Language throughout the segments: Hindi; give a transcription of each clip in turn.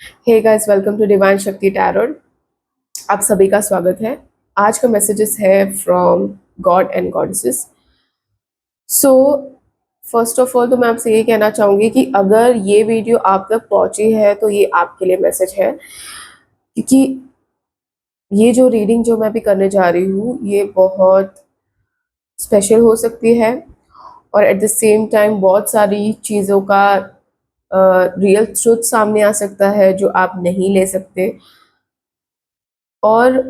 Hey guys, welcome to divine Shakti tarot. आप सभी का स्वागत है। आज का मैसेजेस है from God and goddesses. So first of all तो मैं आपसे ये कहना चाहूँगी कि अगर ये वीडियो आप तक पहुँची है तो ये आपके लिए मैसेज है, क्योंकि ये जो रीडिंग जो मैं अभी करने जा रही हूँ ये बहुत स्पेशल हो सकती है और एट द सेम टाइम बहुत सारी चीज़ों का रियल ट्रुथ सामने आ सकता है जो आप नहीं ले सकते, और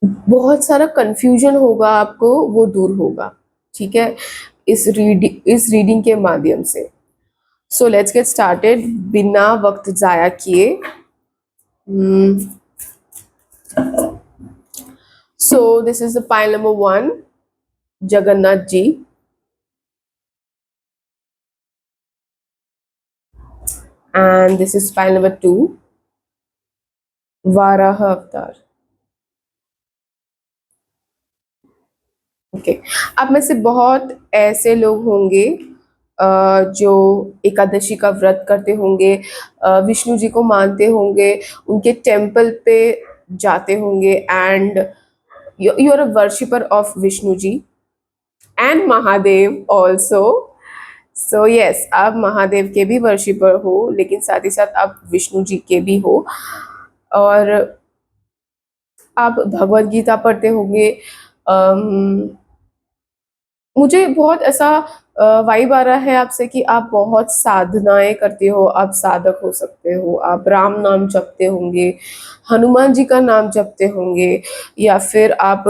बहुत सारा कंफ्यूजन होगा आपको, वो दूर होगा। ठीक है, इस रीडिंग के माध्यम से। सो लेट्स गेट स्टार्टेड बिना वक्त जाया किए। So this is the pile number 1, Jagannath ji. And this is pile number 2, Varaha Avatar. Okay, आप में से बहुत ऐसे लोग होंगे जो एकादशी का व्रत करते होंगे, विष्णु जी को मानते होंगे, उनके टेम्पल पे जाते होंगे, and you are a worshipper of Vishnu ji and Mahadev also. So yes, आप महादेव के भी वर्शिपर हो, लेकिन साथ ही साथ आप विष्णु जी के भी हो। और आप भगवत गीता पढ़ते होंगे। मुझे बहुत ऐसा वाइब आ रहा है आपसे कि आप बहुत साधनाएं करते हो, आप साधक हो सकते हो, आप राम नाम जपते होंगे, हनुमान जी का नाम जपते होंगे, या फिर आप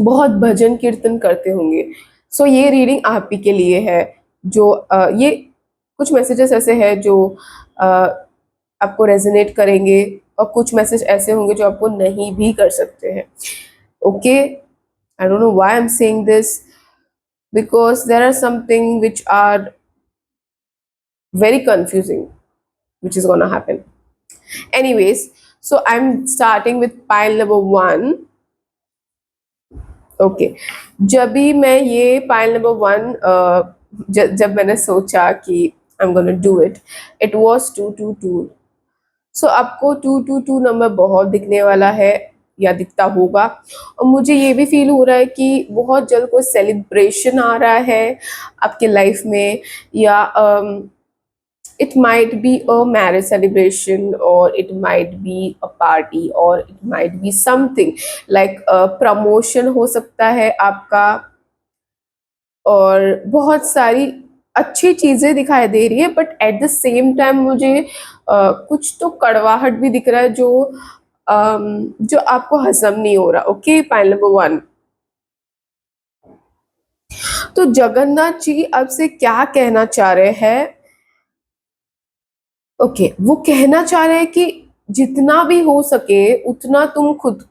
बहुत भजन कीर्तन करते होंगे। सो ये रीडिंग आप ही के लिए है। जो ये कुछ मैसेजेस ऐसे हैं जो अ, आपको रेजोनेट करेंगे, और कुछ मैसेज ऐसे होंगे जो आपको नहीं भी कर सकते हैं। Okay, I don't know why I'm saying this, because there are something which are very confusing, which is gonna happen. Anyways, so I'm starting with pile number 1. Okay, जब भी मैं ये पाइल नंबर 1, जब मैंने सोचा कि I am gonna do it, it was 222। सो आपको 222 नंबर बहुत दिखने वाला है या दिखता होगा, और मुझे ये भी फील हो रहा है कि बहुत जल्द कोई सेलिब्रेशन आ रहा है आपके लाइफ में, या it might be a marriage celebration, or it might be a party, or it might be something like a promotion हो सकता है आपका। और बहुत सारी अच्छी चीजें दिखाई दे रही है, but at the same time मुझे कुछ तो कड़वाहट भी दिख रहा है जो आपको हजम नहीं हो रहा। Okay, pile number 1। तो जगन्नाथ जी आपसे क्या कहना चाह रहे हैं? ओके, वो कहना चाह रहे हैं कि जितना भी हो सके उतना तुम खुद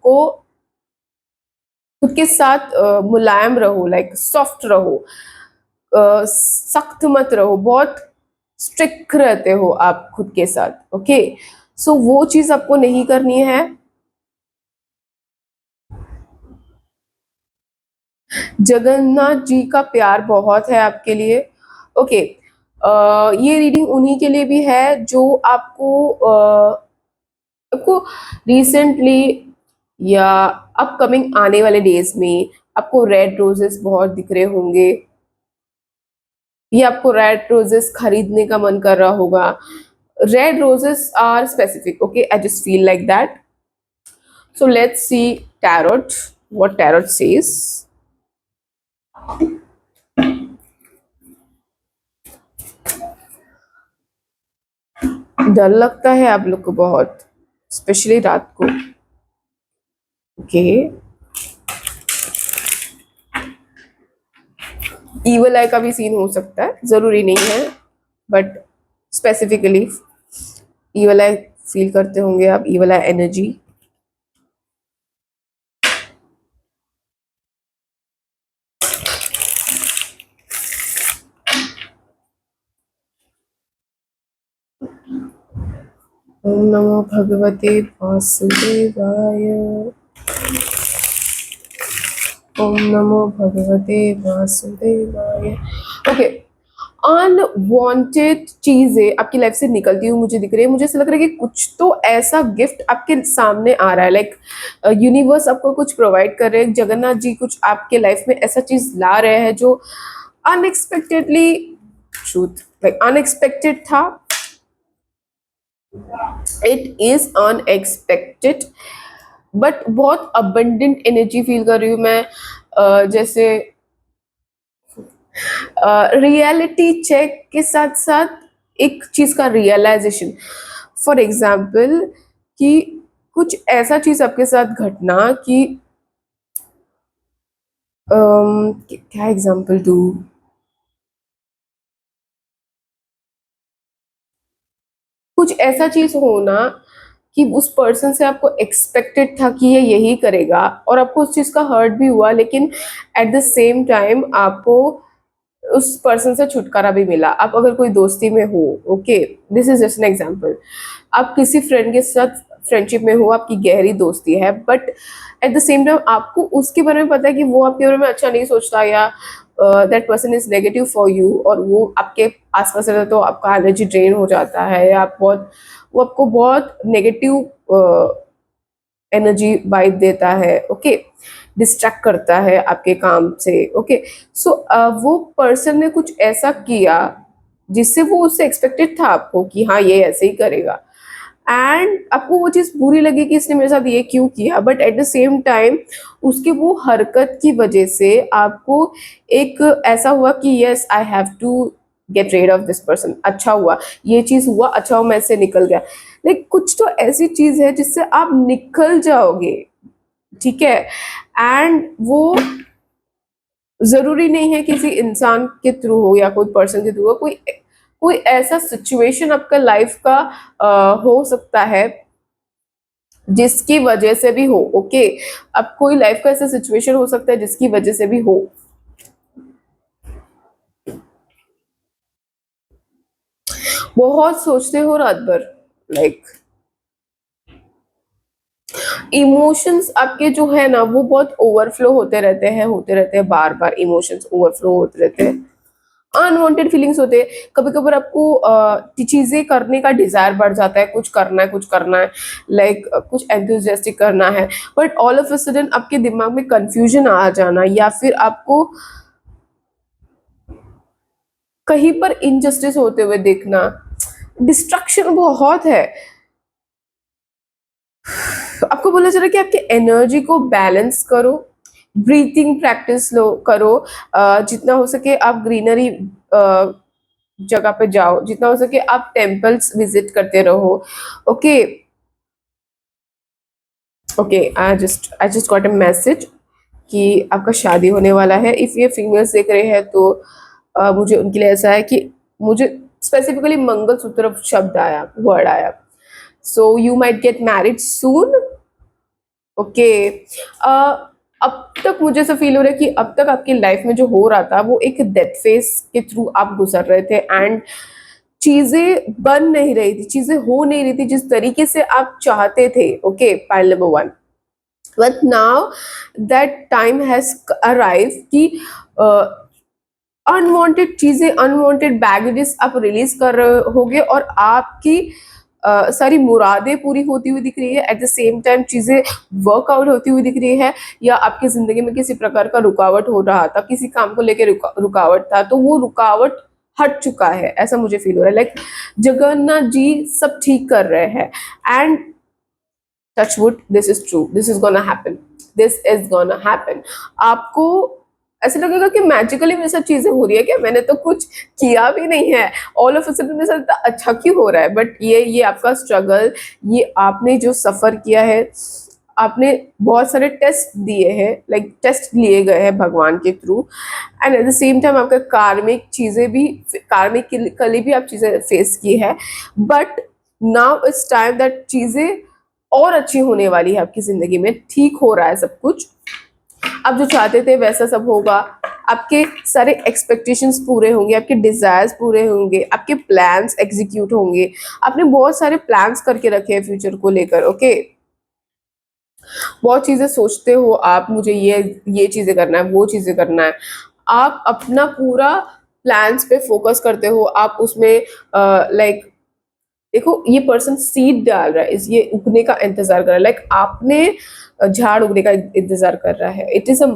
के साथ मुलायम रहो, लाइक सॉफ्ट रहो, सख्त मत रहो, बहुत स्ट्रिक्ट रहते हो आप खुद के साथ। ओके, सो वो चीज आपको नहीं करनी है। जगन्नाथ जी का प्यार बहुत है आपके लिए। ओके, ये रीडिंग उन्हीं के लिए भी है जो आपको रिसेंटली या अपकमिंग आने वाले डेज में आपको रेड रोजेस बहुत दिख रहे होंगे, या आपको रेड रोजेस खरीदने का मन कर रहा होगा। Red roses are specific, okay, I just feel like that. So let's see tarot, what tarot says. डर लगता है आप लोग को बहुत, स्पेशली रात को। ओके, ईवल आई का भी सीन हो सकता है, जरूरी नहीं है, but specifically evil I feel करते होंगे आप, ईवल आई एनर्जी। ओम नमो भगवते वासुदेवाय। ओम नमो भगवते वासुदेवाय। ओके, अनवांटेड चीजें आपकी लाइफ से निकलती हुई मुझे दिख रही है। मुझे ऐसा लग रहा है कि कुछ तो ऐसा गिफ्ट आपके सामने आ रहा है, लाइक यूनिवर्स आपको कुछ प्रोवाइड कर रहे हैं, जगन्नाथ जी कुछ आपके लाइफ में ऐसा चीज ला रहे हैं जो अनएक्सपेक्टेडली, ट्रूथ लाइक अनएक्सपेक्टेड था। इट इज अनएक्सपेक्टेड, बट बहुत अबंडेंट एनर्जी फील कर रही हूँ मैं। जैसे रियलिटी चेक के साथ साथ एक चीज का रियलाइजेशन। फॉर एग्जाम्पल कि कुछ ऐसा चीज आपके साथ घटना कि क्या एग्जाम्पल दूं। कुछ ऐसा चीज होना कि उस पर्सन से आपको एक्सपेक्टेड था कि ये यही करेगा, और आपको उस चीज का हर्ट भी हुआ, लेकिन एट द सेम टाइम आपको उस पर्सन से छुटकारा भी मिला। आप अगर कोई दोस्ती में हो, okay, this is just an example. आप किसी फ्रेंड के साथ फ्रेंडशिप में हो, आपकी गहरी दोस्ती है, but at the same time आपको उसके बारे में पता है कि वो आपके बारे में अच्छा नहीं सोचता, या that person is negative for you, और वो आपके आसपास रहता है तो आपका एनर्जी ड्रेन हो जाता है, या आप बहुत, वो आपको बहुत नेगेटिव एनर्जी वाइब देता है, ओके, डिस्ट्रैक्ट करता है आपके काम से, ओके। सो वो पर्सन ने कुछ ऐसा किया जिससे वो उससे एक्सपेक्टेड था आपको कि हाँ ये ऐसे ही करेगा, एंड आपको वो चीज़ बुरी लगी कि इसने मेरे साथ ये क्यों किया, but at the same time उसके वो हरकत की वजह से आपको एक ऐसा हुआ कि yes I have to get rid of this person. अच्छा हुआ ये चीज़ हुआ, अच्छा हुआ मैं इससे निकल गया। लाइक कुछ तो ऐसी चीज़ है जिससे आप निकल जाओगे, ठीक है। एंड वो जरूरी नहीं है किसी इंसान के थ्रू हो या कोई पर्सन के थ्रू हो, कोई कोई ऐसा सिचुएशन आपका लाइफ का हो सकता है जिसकी वजह से भी हो, ओके। अब कोई लाइफ का ऐसा सिचुएशन हो सकता है जिसकी वजह से भी हो। बहुत सोचते हो रात भर, लाइक इमोशंस आपके जो है ना वो बहुत ओवरफ्लो होते रहते हैं बार बार, इमोशंस ओवरफ्लो होते रहते हैं, अनवांटेड फीलिंग्स होते हैं। कभी कभार आपको चीजें करने का डिजायर बढ़ जाता है, कुछ करना है लाइक कुछ एंथुजियास्टिक करना है, but all of a sudden आपके दिमाग में कंफ्यूजन आ जाना, या फिर आपको कहीं पर इनजस्टिस होते हुए देखना, डिस्ट्रक्शन बहुत है। तो आपको बोला जा रहा है कि आपके एनर्जी को बैलेंस करो, ब्रीथिंग प्रैक्टिस लो करो, जितना हो सके आप ग्रीनरी जगह पे जाओ, जितना हो सके आप टेम्पल्स विजिट करते रहो, okay. Okay, I just got a message कि आपका शादी होने वाला है। इफ ये फीमेल्स देख रहे हैं तो मुझे उनके लिए ऐसा है कि मुझे स्पेसिफिकली मंगलसूत्र शब्द आया, वर्ड आया। So you might get married soon, okay. अब तक मुझे ऐसा फील हो रहा है कि अब तक आपकी लाइफ में जो हो रहा था वो एक डेथ फेस के थ्रू आप गुजर रहे थे, एंड चीजें बन नहीं रही थी, चीजें हो नहीं रही थी जिस तरीके से आप चाहते थे, okay, pile number one. But now that time has arrive कि अनवांटेड चीजें, अनवांटेड बैगेजेस आप रिलीज कर रहे होगे, और आपकी सारी मुरादें पूरी होती हुई दिख रही है, एट द सेम टाइम चीजें वर्कआउट होती हुई दिख रही है, या आपकी जिंदगी में किसी प्रकार का रुकावट हो रहा था, किसी काम को लेकर रुकावट था, तो वो रुकावट हट चुका है, ऐसा मुझे फील हो रहा है। लाइक जगन्नाथ जी सब ठीक कर रहे हैं, and touch wood, this is true, this is gonna happen, this is gonna happen. आपको ऐसे लगेगा कि मैजिकली मेरे साथ चीजें हो रही है क्या, मैंने तो कुछ किया भी नहीं है, ऑल ऑफ अ सडन मेरे साथ अच्छा क्यों हो रहा है। बट ये आपका स्ट्रगल, ये आपने जो सफर किया है, आपने बहुत सारे टेस्ट दिए हैं, लाइक टेस्ट लिए गए हैं भगवान के through, and eight the same time आपका कार्मिक चीजें भी, कार्मिकली भी आप चीजें फेस की है, but now it's time that चीजें और अच्छी होने वाली है आपकी जिंदगी में, ठीक हो रहा है सब कुछ, आप जो चाहते थे वैसा सब होगा, आपके सारे एक्सपेक्टेशंस पूरे होंगे, आपके डिजायर्स पूरे होंगे, आपके प्लान्स एग्जीक्यूट होंगे। आपने बहुत सारे प्लान्स करके रखे हैं फ्यूचर को लेकर, ओके। बहुत चीजें सोचते हो आप, मुझे ये चीजें करना है, वो चीजें करना है, आप अपना पूरा प्लान्स पे फोकस करते हो, आप उसमें लाइक देखो ये पर्सन सीड डाल रहा है, इस ये उगने का इंतजार कर रहा है, लाइक आपने झाड़ उगने का इंतजार कर रहा है. It is a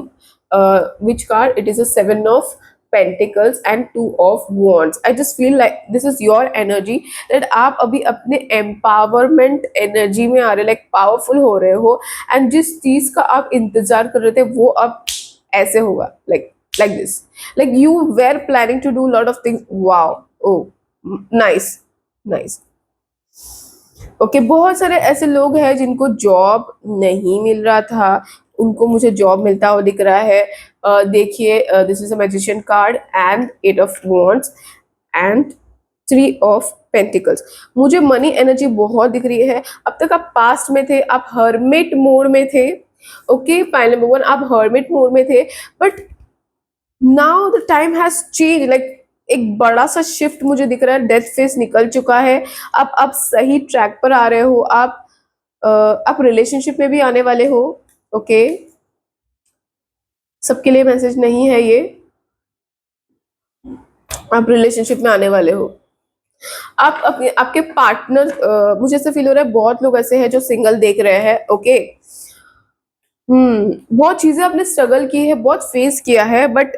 which card? It is a 7 of Pentacles and 2 of Wands. I just feel like this is your energy that आप अभी अपने एम्पावरमेंट एनर्जी में आ रहे, लाइक पावरफुल हो रहे हो, एंड जिस चीज का आप इंतजार कर रहे थे वो अब ऐसे होगा, like this, like you were planning to do a lot of things. Wow. Oh, nice, nice. Okay, बहुत सारे ऐसे लोग हैं जिनको जॉब नहीं मिल रहा था, उनको मुझे जॉब मिलता हुआ दिख रहा है. देखिए, this is a magician card and 8 of Wands and 3 of Pentacles. मुझे मनी एनर्जी बहुत दिख रही है. अब तक आप पास्ट में थे, आप हर्मिट मोड में थे. ओके, पाइल नंबर 1, आप हर्मिट मोड में थे, but now the time has change. Like एक बड़ा सा शिफ्ट मुझे दिख रहा है, डेथ फेस निकल चुका है, आप सही ट्रैक पर आ रहे हो. आप रिलेशनशिप में भी आने वाले हो. ओके, सबके लिए मैसेज नहीं है ये. आप रिलेशनशिप में आने वाले हो. आप अपने आपके पार्टनर, मुझे ऐसा फील हो रहा है बहुत लोग ऐसे हैं जो सिंगल देख रहे हैं. ओके, बहुत चीजें आपने स्ट्रगल की है, बहुत फेस किया है, बट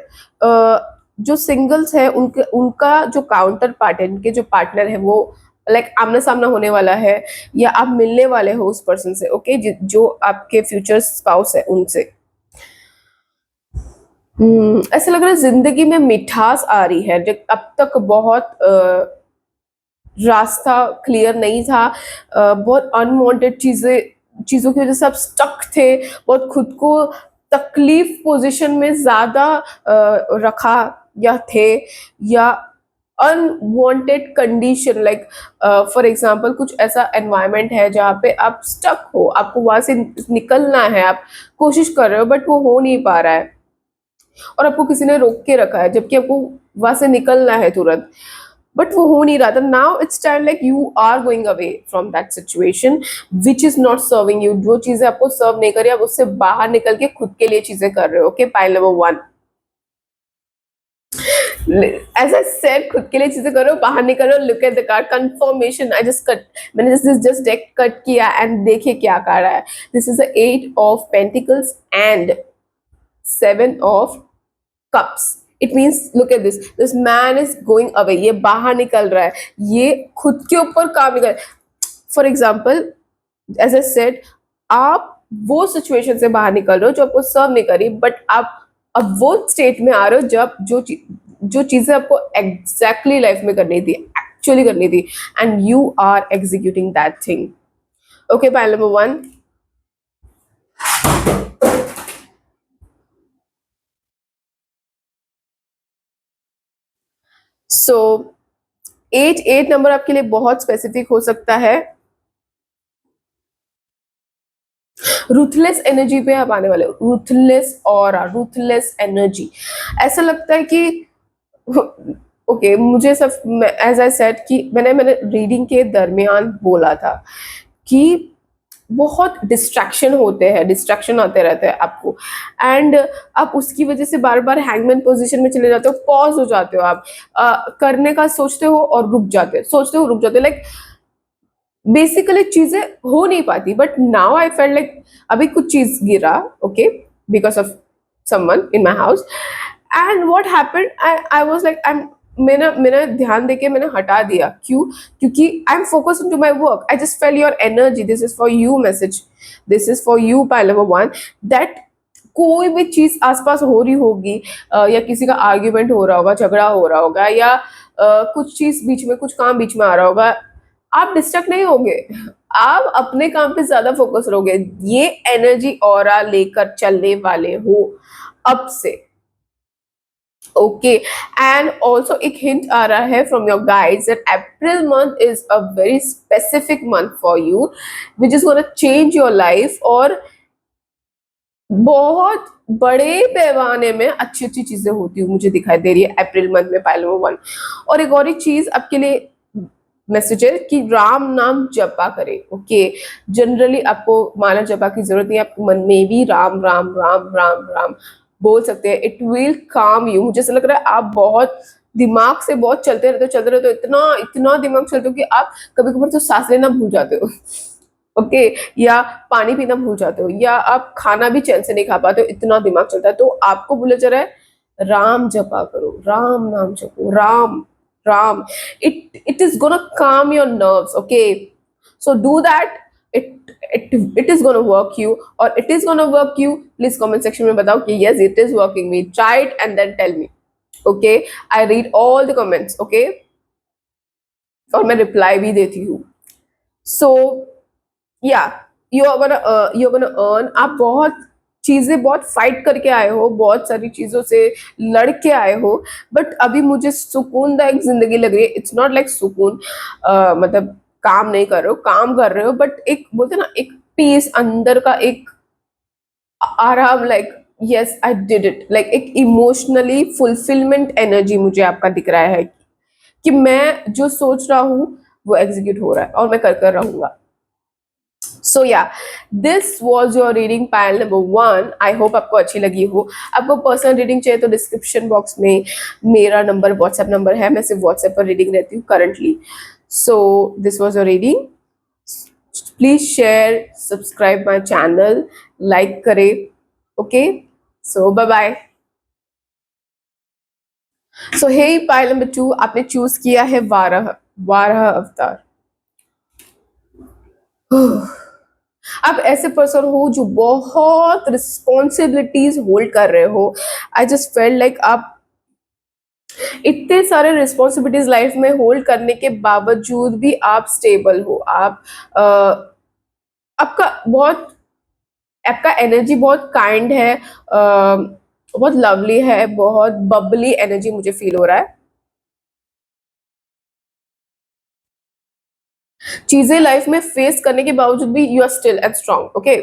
जो सिंगल्स है उनके उनका जो काउंटर पार्ट है, उनके जो पार्टनर है वो लाइक आमना सामना होने वाला है, या आप मिलने वाले हो उस पर्सन से. ओके, जो आपके फ्यूचर स्पाउस है उनसे. ऐसा लग रहा है जिंदगी में मिठास आ रही है, जो अब तक बहुत रास्ता क्लियर नहीं था, बहुत अनवांटेड चीज़ों की वजह से आप स्टक थे, बहुत खुद को तकलीफ पोजीशन में ज़्यादा रखा या थे, या unwanted condition, like for example कुछ ऐसा एनवायरनमेंट है जहाँ पे आप स्टक हो, आपको वहाँ से निकलना है, आप कोशिश कर रहे हो बट वो हो नहीं पा रहा है, और आपको किसी ने रोक के रखा है जबकि आपको वहाँ से निकलना है तुरंत, बट वो हो नहीं रहा था. Now it's time like you are going away from that situation which is not serving you. जो चीजें आपको सर्व नहीं कर रही, आप उससे बाहर निकल के खुद के लिए चीजें कर रहे हो. ओके, पाइल नंबर 1, ऐसा सेट खुद के लिए चीजें करो, बाहर निकल रहे हो. Look at the card confirmation. I just cut, मैंने जस्ट डेक कट किया एंड देखिए क्या कर रहा है. This is the 8 of Pentacles and 7 of Cups. It means look at this man is going away. ये बाहर निकल रहा है, ये खुद के ऊपर काम निकल. For example, as I said, आप वो सिचुएशन से बाहर निकल रहे हो जो आपको सर्व नहीं करी, बट आप अब वो स्टेट में आ रहे हो जब जो चीजें आपको एग्जैक्टली लाइफ में करनी थी, एक्चुअली करनी थी, and you are executing that thing. Okay, pile number 1. So 8 number आपके लिए बहुत स्पेसिफिक हो सकता है. रूथलेस एनर्जी पे आप आने वाले हो. रूथलेस और रूथलेस एनर्जी, ऐसा लगता है कि ओके मुझे सब, एज आई सेड कि मैंने रीडिंग के दरमियान बोला था कि बहुत डिस्ट्रैक्शन होते हैं, डिस्ट्रैक्शन आते रहते हैं आपको, एंड आप उसकी वजह से बार बार हैंगमैन पोजीशन में चले जाते हो, पॉज हो जाते हो आप, करने का सोचते हो और रुक जाते हो, सोचते हो रुक जाते हो, लाइक बेसिकली चीजें हो नहीं पाती. But now I felt like अभी कुछ चीज गिरा. Okay, because of someone in my house, and what happened, I was like I am, मैंने ध्यान देके मैंने हटा दिया. क्यों? क्योंकि I am focus to my work. I just fail your energy. This is for you message, this is for you pile number 1, that कोई भी चीज आसपास हो रही होगी, या किसी का आर्ग्यूमेंट हो रहा होगा, झगड़ा हो रहा होगा, या कुछ चीज बीच में, कुछ काम बीच में आ रहा होगा, आप डिस्ट्रैक्ट नहीं होंगे, आप अपने काम पे ज्यादा फोकस रहोगे. ये एनर्जी ऑरा लेकर चलने वाले हो अब से. ओके, एंड ऑल्सो एक हिंट आ रहा है from your guides that April month is a very specific month for you which is gonna change your life, और बहुत बड़े पैमाने में अच्छी अच्छी चीजें होती हुई मुझे दिखाई दे रही है अप्रैल मंथ में, पाइल नंबर 1. और एक और चीज आपके लिए मैसेज है कि राम नाम जपा करें. ओके, जनरली आपको माला जपा की जरूरत नहीं है, आप मन में भी राम राम राम राम राम बोल सकते हैं. इट विल काम यू. मुझे ऐसा लग रहा है आप बहुत दिमाग से बहुत चलते रहते हो, इतना इतना दिमाग चलते हो कि आप कभी कभार तो सांस लेना भूल जाते हो। ओके, या पानी पीना भूल जाते हो, या आप खाना भी चैन से नहीं खा पाते हो, इतना दिमाग चलता है। तो आपको बोला जा रहा है राम जपा करो, राम नाम जपो, Ram Ram. It is gonna calm your nerves, okay. So do that. It is gonna work you, और it is gonna work you, please comment section में बताओ कि yes it is working me, try it and then tell me. Okay, I read all the comments, okay, और मैं रिप्लाई भी देती हूँ। सो या यू गोना अर्न। आप बहुत चीजें बहुत फाइट करके आए हो, बहुत सारी चीजों से लड़ के आए हो, बट अभी मुझे सुकूनदायक जिंदगी लग रही है। इट्स नॉट लाइक सुकून, मतलब काम नहीं कर रहे हो, काम कर रहे हो, बट एक बोलते हैं ना, एक पीस अंदर का, एक आराम, like yes I did it, like एक इमोशनली फुलफिलमेंट एनर्जी मुझे आपका दिख रहा है कि मैं जो सोच रहा हूँ वो एग्जीक्यूट हो रहा है, और मैं कर कर रहूंगा। सो या, this was your reading pile number 1। I hope आपको अच्छी लगी हो। आपको पर्सनल रीडिंग चाहिए तो डिस्क्रिप्शन बॉक्स में मेरा नंबर, व्हाट्सएप नंबर है। मैं सिर्फ व्हाट्सएप पर रीडिंग रहती हूँ currently. So this was your reading. Please share, subscribe my channel, like करें, ओके। सो बाय बाय। सो हे पाइल नंबर 2, आपने चूज किया है वाराह, वाराह अवतार। आप ऐसे पर्सन हो जो बहुत रिस्पॉन्सिबिलिटीज होल्ड कर रहे हो। आई जस्ट फेल्ट लाइक आप इतने सारे रिस्पॉन्सिबिलिटीज लाइफ में होल्ड करने के बावजूद भी आप स्टेबल हो। आप आपका बहुत, आपका एनर्जी बहुत काइंड है, बहुत लवली है, बहुत बबली एनर्जी मुझे फील हो रहा है। चीजें लाइफ में फेस करने के बावजूद भी you are still and strong, okay.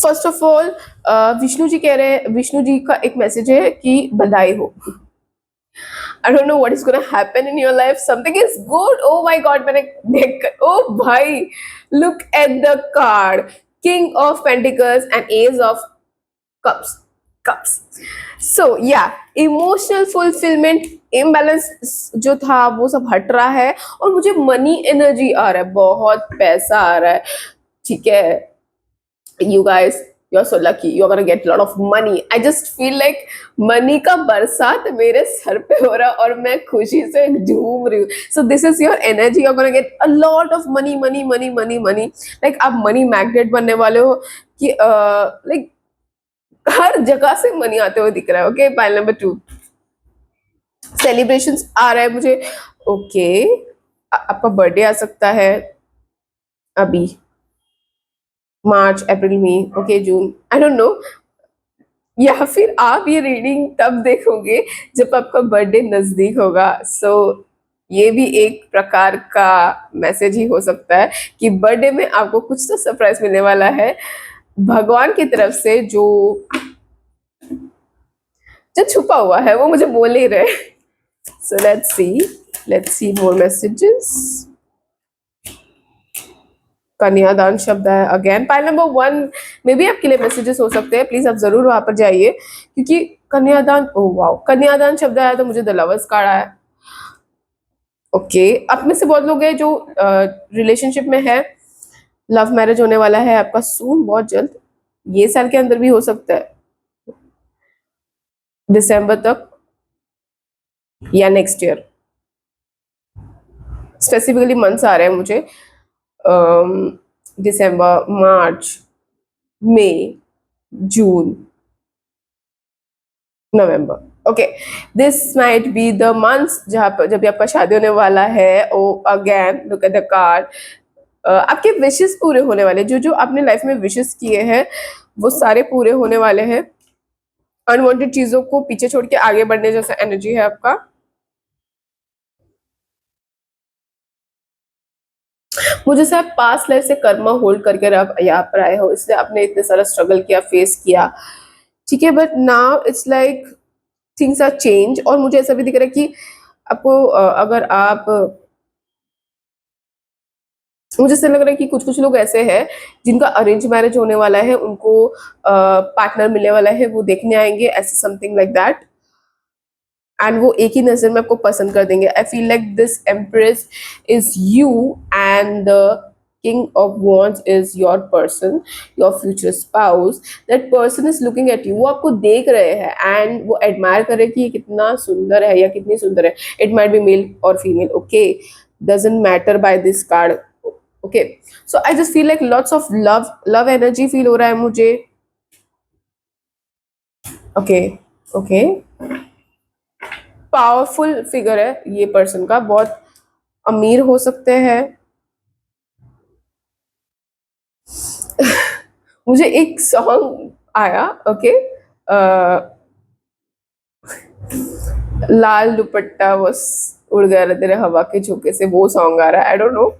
First of all, Vishnu ji कह रहे हैं, विष्णु जी का एक मैसेज है कि बधाई हो। I don't know what is gonna happen in your life. Something is good. Oh my God, मैंने देख, oh भाई, look at the card, King of Pentacles and Ace of Cups. Cups. So yeah, emotional fulfillment, imbalance जो था वो सब हट रहा है, और मुझे मनी एनर्जी आ रहा है, बहुत पैसा आ रहा है, ठीक है। You guys, you're so lucky, you're gonna get a lot of money. I just feel like money का बरसात मेरे सर पे हो रहा है, और मैं खुशी से झूम रही हूँ। So this is your energy, you're gonna get a lot of money, money, money, money, money. Like आप मनी मैग्नेट बनने वाले हो कि like हर जगह से मनी आते हुए दिख रहा है, ओके। पाइल नंबर 2, सेलिब्रेशंस आ रहा है मुझे, ओके। आपका बर्थडे आ सकता है अभी, मार्च, अप्रैल, मई, okay, June, I don't know, या फिर आप ये रीडिंग तब देखोगे जब आपका बर्थडे नजदीक होगा। सो ये भी एक प्रकार का मैसेज ही हो सकता है कि बर्थडे में आपको कुछ तो सरप्राइज मिलने वाला है भगवान की तरफ से, जो जो छुपा हुआ है वो मुझे बोल ही रहे। सो लेट्स सी मोर मैसेजेस। कन्यादान शब्द है अगेन। पाइल नंबर 1 में भी आपके लिए मैसेजेस हो सकते हैं, प्लीज आप जरूर वहां पर जाइए, क्योंकि कन्यादान, ओ वाओ, कन्यादान शब्द आया तो मुझे द लवर्स कार्ड आया, ओके। आप में से बहुत लोग हैं जो रिलेशनशिप में है, लव मैरिज होने वाला है आपका सून, बहुत जल्द, ये साल के अंदर भी हो सकता है, दिसंबर तक या नेक्स्ट ईयर। स्पेसिफिकली मंथ्स आ रहे हैं मुझे, दिसंबर, मार्च, मई, जून, नवंबर, okay. This might be the months जहां पर जब आपका शादी होने वाला है। Oh again look at the card, आपके विशेस पूरे होने वाले, जो जो आपने लाइफ में विशेस किए हैं वो सारे पूरे होने वाले हैं। अनवांटेड चीजों को पीछे छोड़ के आगे बढ़ने जैसा एनर्जी है आपका। मुझे शायद पास्ट लाइफ से कर्मा होल्ड करके आप यहाँ पर आए हो, इसलिए आपने इतने सारा स्ट्रगल किया, फेस किया, ठीक है। But now it's like things are change, और मुझे ऐसा भी दिख रहा है कि आपको अगर आप, मुझे ऐसा लग रहा है कि कुछ कुछ लोग ऐसे हैं जिनका अरेंज मैरिज होने वाला है, उनको पार्टनर मिलने वाला है, वो देखने आएंगे, ऐसे समथिंग लाइक दैट। एंड वो एक ही नजर में आपको पसंद कर देंगे. I feel like this empress is you and the king of wands is your person, your future spouse. That person is looking at you, वो आपको देख रहे हैं एंड वो एडमायर कर रहे हैं कि ये कितना सुंदर है या कितनी सुंदर है. इट माइट बी मेल और female, okay, doesn't matter by this card. Okay, so I just feel like lots of love energy feel हो रहा है मुझे. ओके, ओके, पावरफुल फिगर है ये पर्सन का, बहुत अमीर हो सकते हैं. मुझे एक सॉन्ग आया, ओके, लाल दुपट्टा बस उड़ गया रे तेरे हवा के झोंके से, वो सॉन्ग आ रहा है. आई डोंट नो,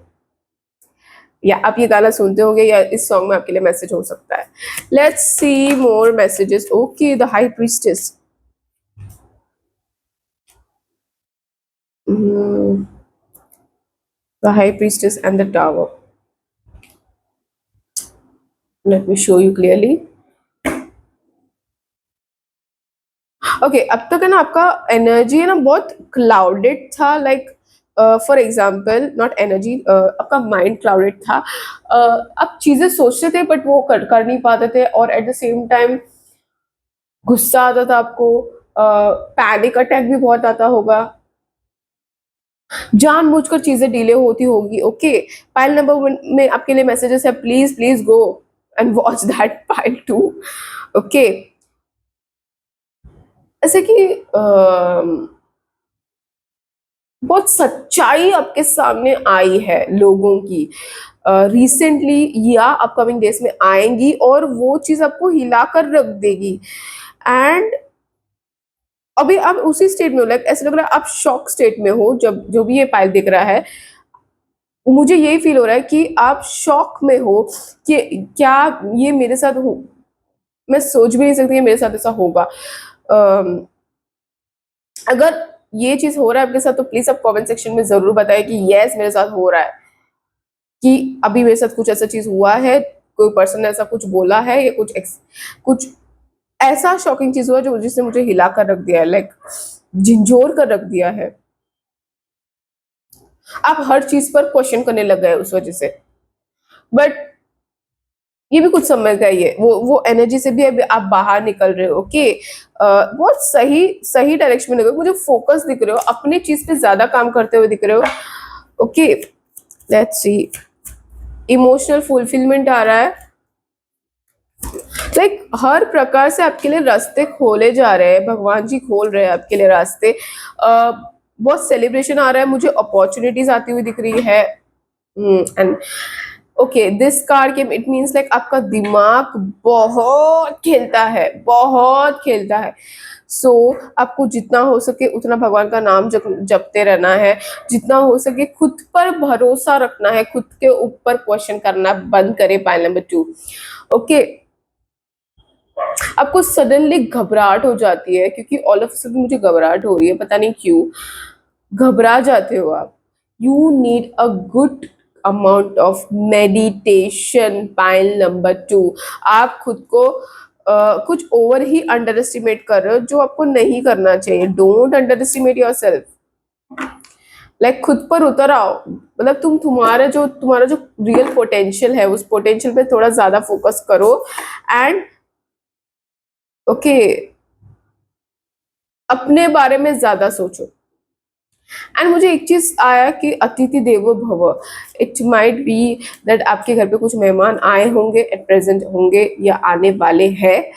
या आप ये गाना सुनते होंगे या इस सॉन्ग में आपके लिए मैसेज हो सकता है. Let's see more messages. Okay, the high priestess. The high priestess and the tower. Let me show you clearly. Okay, अब तक है ना आपका एनर्जी है ना बहुत क्लाउडेड था. Like for example, not energy, आपका माइंड क्लाउडेड था. आप चीजें सोचते थे बट वो कर नहीं पाते थे, और एट द सेम टाइम गुस्सा आता था आपको, पैनिक अटैक भी बहुत आता होगा, जानबूझकर चीजें डिले होती होगी. ओके, पाइल नंबर 1 में आपके लिए मैसेजेस है, please please go and watch that pile 2. Okay, ऐसे कि बहुत सच्चाई आपके सामने आई है लोगों की रिसेंटली या अपकमिंग डेज में आएंगी, और वो चीज आपको हिलाकर रख देगी. एंड अभी आप उसी स्टेट में हो, लाइक ऐसा लग रहा है आप शॉक स्टेट में हो. जब जो भी ये पाइल दिख रहा है, मुझे यही फील हो रहा है कि आप शॉक में हो कि क्या ये मेरे साथ हो. मैं सोच भी नहीं सकती कि मेरे साथ ऐसा होगा. अम, अगर ये चीज हो रहा है आपके साथ तो प्लीज आप कमेंट सेक्शन में जरूर बताएं कि यस मेरे साथ हो रहा है, कि अभी मेरे साथ कुछ ऐसा चीज हुआ है, कोई पर्सन ने ऐसा कुछ बोला है, या कुछ ऐसा शॉकिंग चीज हुआ जो जिसने मुझे हिला कर रख दिया है, लाइक झिंझोर कर रख दिया है. आप हर चीज पर क्वेश्चन करने लग गए उस वजह से. बट ये भी कुछ समय का ही है, वो एनर्जी से भी अभी आप बाहर निकल रहे हो. ओके, बहुत सही सही डायरेक्शन में लग रहे हो, मुझे फोकस दिख रहे हो, अपनी चीज पे ज्यादा काम करते हुए दिख रहे हो. Okay, let's see, emotional fulfilment आ रहा है. लाइक हर प्रकार से आपके लिए रास्ते खोले जा रहे हैं, भगवान जी खोल रहे हैं आपके लिए रास्ते. बहुत सेलिब्रेशन आ रहा है, मुझे अपॉर्चुनिटीज आती हुई दिख रही है. एंड ओके, दिस कार्ड के इट मीन्स लाइक आपका दिमाग बहुत खेलता है, बहुत खेलता है. सो आपको जितना हो सके उतना भगवान का नाम जपते रहना है, जितना हो सके खुद पर भरोसा रखना है, खुद के ऊपर क्वेश्चन करना बंद करे. Pile number 2. ओके, आपको सडनली घबराहट हो जाती है, क्योंकि ऑल ऑफ सडन मुझे घबराहट हो रही है, पता नहीं क्यों घबरा जाते हो आप. You need a good amount of meditation. Pile number 2, आप खुद को कुछ ओवर ही अंडर एस्टिमेट कर रहे हो, जो आपको नहीं करना चाहिए. Don't under estimate your self. Like खुद पर उतर आओ, मतलब तुम्हारा जो रियल पोटेंशियल है उस पोटेंशियल पे थोड़ा ज्यादा फोकस करो. एंड ओके, अपने बारे में ज्यादा सोचो. एंड मुझे एक चीज आया कि अतिथि देवो भव. इट माइट बी दैट आपके घर पे कुछ मेहमान आए होंगे, एट प्रेजेंट होंगे या आने वाले हैं,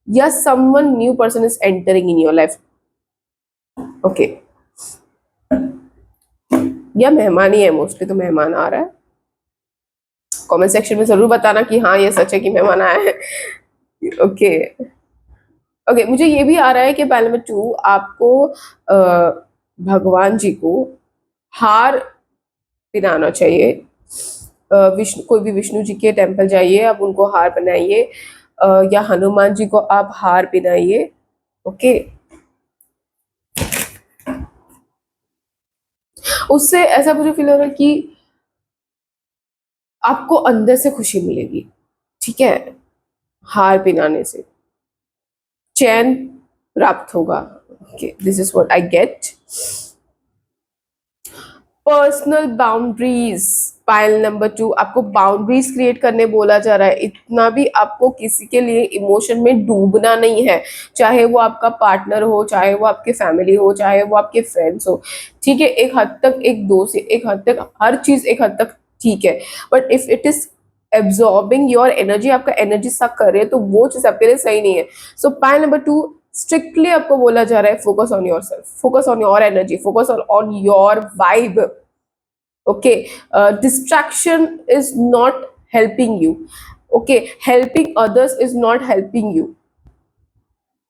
या someone new person is entering in your life. Okay, या मेहमान ही है, मोस्टली तो मेहमान आ रहा है. कमेंट सेक्शन में जरूर बताना कि हाँ ये सच है कि मेहमान आया है. ओके, ओके, मुझे ये भी आ रहा है कि पाइल नंबर 2 आपको भगवान जी को हार पहनाना चाहिए. विष्णु, कोई भी विष्णु जी के टेम्पल जाइए, आप उनको हार पहनाइए, या हनुमान जी को आप हार पहनाइए. ओके, उससे ऐसा मुझे फील हो रहा है कि आपको अंदर से खुशी मिलेगी. ठीक है, हार पहनाने से चैन प्राप्त होगा. Okay, this is what I get. Personal boundaries, pile number 2, आपको बाउंड्रीज क्रिएट करने बोला जा रहा है। इतना भी आपको किसी के लिए इमोशन में डूबना नहीं है, चाहे वो आपका पार्टनर हो, चाहे वो आपके फैमिली हो, चाहे वो आपके फ्रेंड्स हो। ठीक है, एक हद तक, एक दोस्त, एक हद तक, हर चीज एक हद तक ठीक है, but if it is absorbing your energy, आपका एनर्जी सक कर रहे हैं, तो वो चीज आपके लिए सही नहीं है। सो पाइल नंबर 2, स्ट्रिक्टली आपको बोला जा रहा है, focus on your self, focus on your energy, focus on your vibe. Okay, distraction is not helping you. Okay, helping others is not helping you.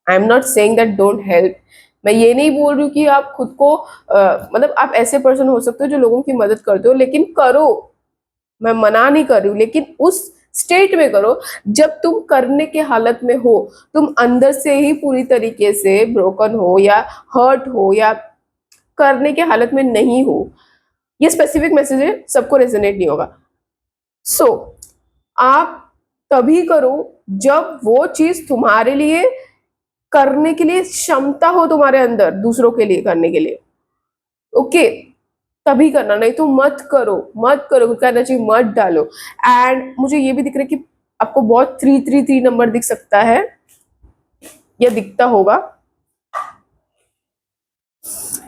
I am not saying that don't help. मैं ये नहीं बोल रही हूँ कि आप खुद को मतलब आप ऐसे पर्सन हो सकते हो जो लोगों की मदद करते हो, लेकिन करो, मैं मना नहीं कर रही हूँ, लेकिन उस स्टेट में करो जब तुम करने के हालत में हो, तुम अंदर से ही पूरी तरीके से ब्रोकन हो या हर्ट हो या करने के हालत में नहीं हो। ये स्पेसिफिक मैसेज है, सबको रेजोनेट नहीं होगा। सो आप तभी करो जब वो चीज तुम्हारे लिए करने के लिए क्षमता हो तुम्हारे अंदर, दूसरों के लिए करने के लिए। ओके, तभी करना, नहीं तो मत करो, मत करो, कहना चाहिए मत डालो। एंड मुझे ये भी दिख रहा है कि आपको बहुत 333 नंबर दिख सकता है या दिखता होगा।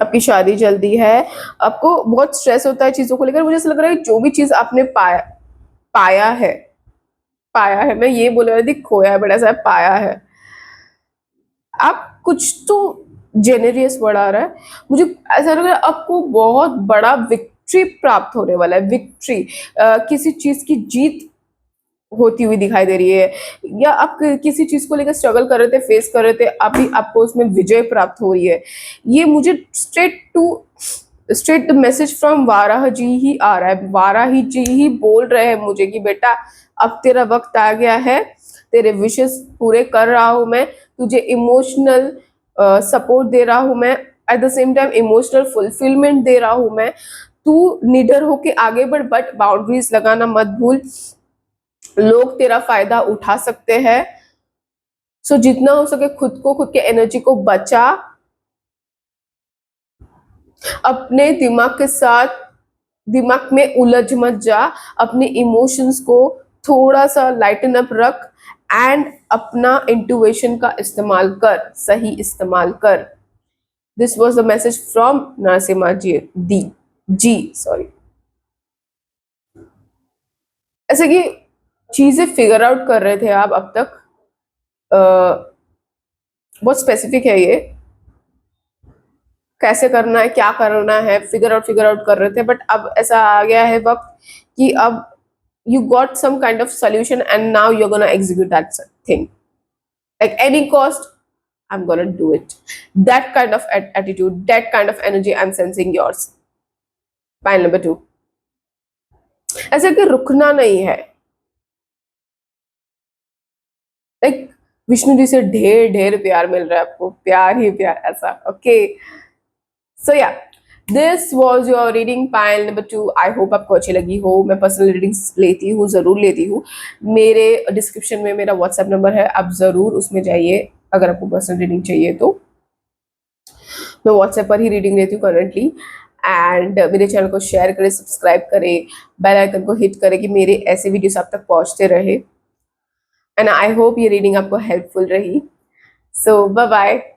आपकी शादी जल्दी है, आपको बहुत स्ट्रेस होता है चीजों को लेकर। मुझे ऐसा लग रहा है जो भी चीज आपने पाया है, पाया है, मैं ये बोल रही थी खोया है, बड़ा सा पाया है। आप कुछ तो जेनेरियस वर्ड आ रहा है, मुझे ऐसा लग रहा है आपको बहुत बड़ा विक्ट्री प्राप्त होने वाला है। विक्ट्री, किसी चीज की जीत होती हुई दिखाई दे रही है, या आप किसी चीज को लेकर स्ट्रगल कर रहे थे, फेस कर रहे थे, अभी आपको उसमें विजय प्राप्त हो रही है। ये मुझे straight the message from Varah ji ही आ रहा है। वाराही जी ही बोल रहे हैं मुझे कि बेटा अब तेरा वक्त आ गया है, तेरे विशेस पूरे कर रहा हूं मैं, तुझे इमोशनल सपोर्ट दे रहा हूं मैं, at the same time emotional fulfilment दे रहा हूं मैं। तू निडर होके आगे बढ़, बट बाउंड्रीज लगाना मत भूल, लोग तेरा फायदा उठा सकते हैं। सो जितना हो सके खुद को, खुद के एनर्जी को बचा, अपने दिमाग के साथ दिमाग में उलझ मत जा, अपने इमोशंस को थोड़ा सा लाइटन अप रख, एंड अपना इंट्यूशन का इस्तेमाल कर, सही इस्तेमाल कर। This was the message from Narasimha ji sorry. ऐसे कि चीजें फिगर आउट कर रहे थे आप अब तक, बहुत स्पेसिफिक है ये, कैसे करना है, क्या करना है, फिगर आउट कर रहे थे, बट अब ऐसा आ गया है वक्त कि अब you got some kind of solution and now you're gonna execute that thing, like any cost, I'm gonna do it. That kind of attitude, that kind of energy I'm sensing yours. Pile number 2, ऐसा कि रुकना नहीं है, लाइक विष्णु जी से ढेर ढेर प्यार मिल रहा है आपको, प्यार ही प्यार ऐसा। ओके, सो या this was your reading pile number 2। I hope आपको अच्छी लगी हो। मैं पर्सनल रीडिंग्स लेती हूँ, ज़रूर लेती हूँ। मेरे डिस्क्रिप्शन में मेरा व्हाट्सएप नंबर है, आप ज़रूर उसमें जाइए अगर आपको पर्सनल रीडिंग चाहिए तो। मैं व्हाट्सएप पर ही रीडिंग लेती हूँ करंटली। एंड मेरे चैनल को शेयर करें, सब्सक्राइब करें, बेल आइकन को हिट करें कि मेरे ऐसे वीडियोस आप तक पहुँचते रहे। एंड आई होप ये रीडिंग आपको हेल्पफुल रही। सो बाय बाय।